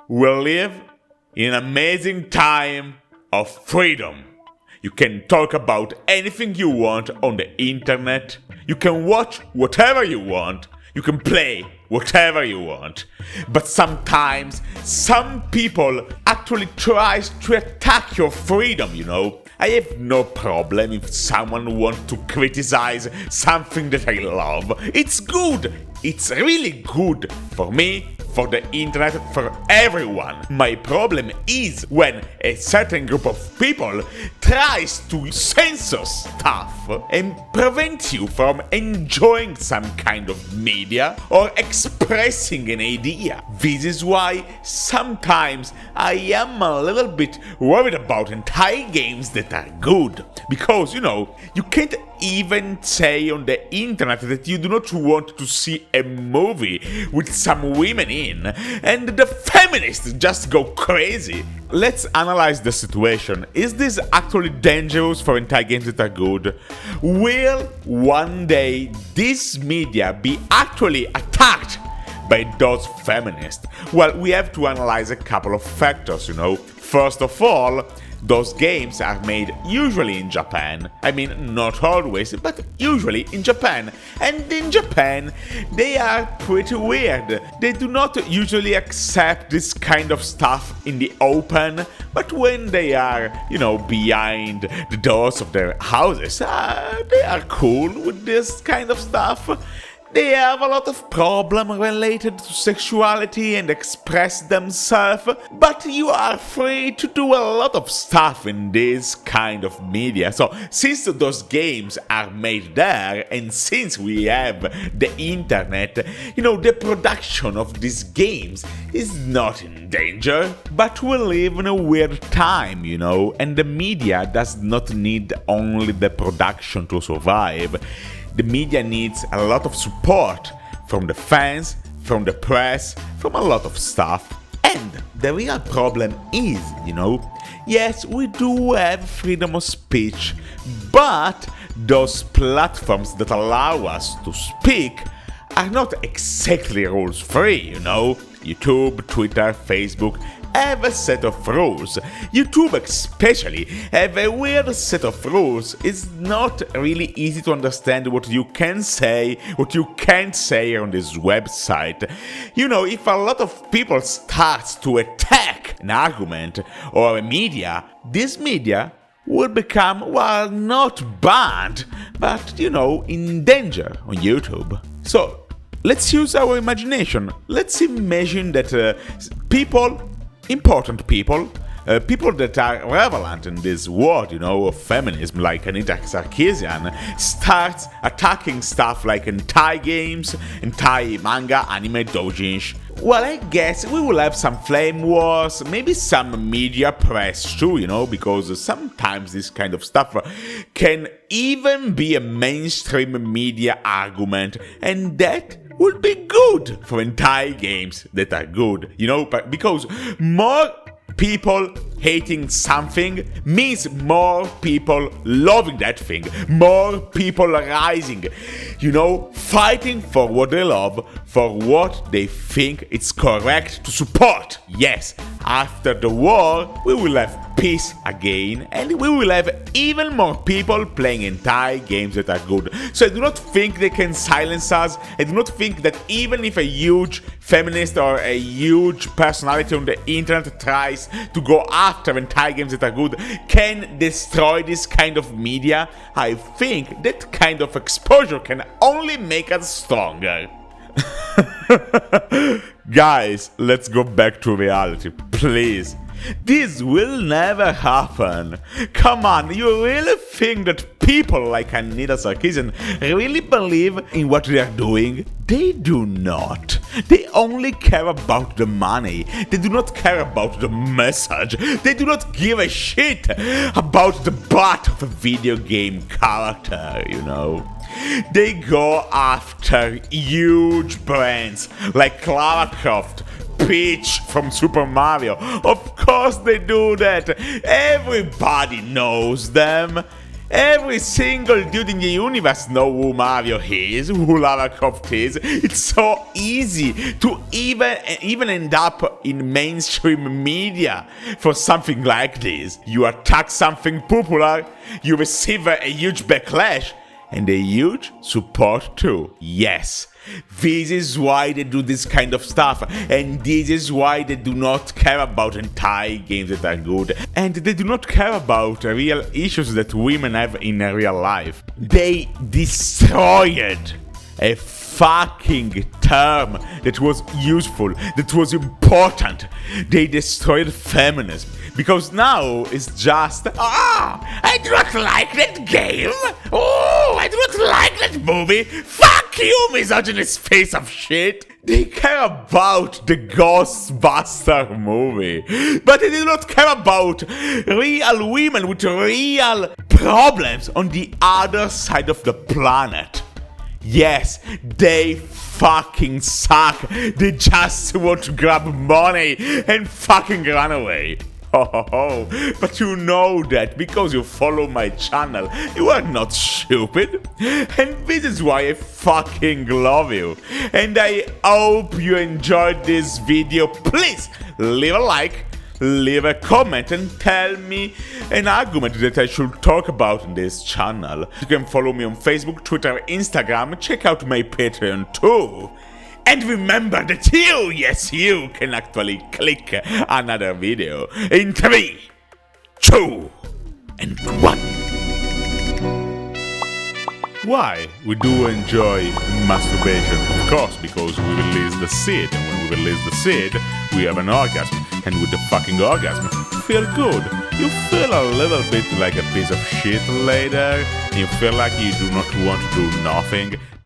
We live in an amazing time of freedom. You can talk about anything you want on the internet. You can watch whatever you want. You can play whatever you want. But sometimes some people actually tries to attack your freedom, you know. I have no problem if someone wants to criticize something that I love. It's good. It's really good for me, for the internet, for everyone. My problem is when a certain group of people tries to censor stuff and prevent you from enjoying some kind of media or expressing an idea. This is why sometimes I am a little bit worried about hentai games that are good. Because, you know, you can't even say on the internet that you do not want to see a movie with some women in, and the feminists just go crazy. Let's analyze the situation. Is this actually dangerous for hentai games that are good? Will one day this media be actually attacked by those feminists? Well, we have to analyze a couple of factors, you know. First of all, those games are made usually in Japan. I mean, not always, but usually in Japan. And in Japan, they are pretty weird. They do not usually accept this kind of stuff in the open, but when they are, you know, behind the doors of their houses, they are cool with this kind of stuff. They have a lot of problems related to sexuality and express themselves, but you are free to do a lot of stuff in this kind of media. So, since those games are made there, and since we have the internet, you know, the production of these games is not in danger. But we live in a weird time, you know, and the media does not need only the production to survive. The media needs a lot of support from the fans, from the press, from a lot of stuff. And the real problem is, you know, yes, we do have freedom of speech, but those platforms that allow us to speak are not exactly rules free, you know. YouTube, Twitter, Facebook have a set of rules. YouTube especially have a weird set of rules. It's not really easy to understand what you can say, what you can't say on this website. You know, if a lot of people start to attack an argument or a media, this media will become, well, not banned, but, you know, in danger on YouTube. So, let's use our imagination. Let's imagine that important people, people that are relevant in this world, you know, of feminism, like Anita Sarkeesian, starts attacking stuff like hentai games, hentai manga, anime, doujinshi. Well, I guess we will have some flame wars, maybe some media press too, you know, because sometimes this kind of stuff can even be a mainstream media argument, and that would be good for hentai games that are good, you know, because more people hating something means more people loving that thing, more people rising, you know, fighting for what they love, for what they think it's correct to support. Yes, after the war, we will have peace again, and we will have even more people playing hentai games that are good. So I do not think they can silence us. I do not think that even if a huge feminist or a huge personality on the internet tries to go after hentai games that are good, can destroy this kind of media. I think that kind of exposure can only make us stronger. Guys, let's go back to reality, please. This will never happen. Come on, you really think that people like Anita Sarkeesian really believe in what they are doing? They do not. They only care about the money. They do not care about the message. They do not give a shit about the butt of a video game character, you know. They go after huge brands like Lara Croft, Peach from Super Mario. Of course they do that. Everybody knows them. Every single dude in the universe know who Mario is, who Lara Croft is. It's so easy to even end up in mainstream media for something like this. You attack something popular, you receive a huge backlash, and a huge support too. Yes, this is why they do this kind of stuff, and this is why they do not care about hentai games that are good, and they do not care about real issues that women have in real life. They destroyed a fucking term that was useful, that was important. They destroyed feminism. Because now it's just, I do not like that game. Oh, I do not like that movie. Fuck you, misogynist piece of shit. They care about the Ghostbuster movie, but they do not care about real women with real problems on the other side of the planet. Yes, they fucking suck. They just want to grab money and fucking run away. But you know that because you follow my channel, you are not stupid. And this is why I fucking love you. And I hope you enjoyed this video. Please leave a like, leave a comment, and tell me an argument that I should talk about in this channel. You can follow me on Facebook, Twitter, Instagram. Check out my Patreon too. And remember that you, yes you, can actually click another video in 3, 2, and 1. Why? We do enjoy masturbation, of course, because we release the seed, and when we release the seed, we have an orgasm, and with the fucking orgasm, you feel good. You feel a little bit like a piece of shit later, you feel like you do not want to do nothing.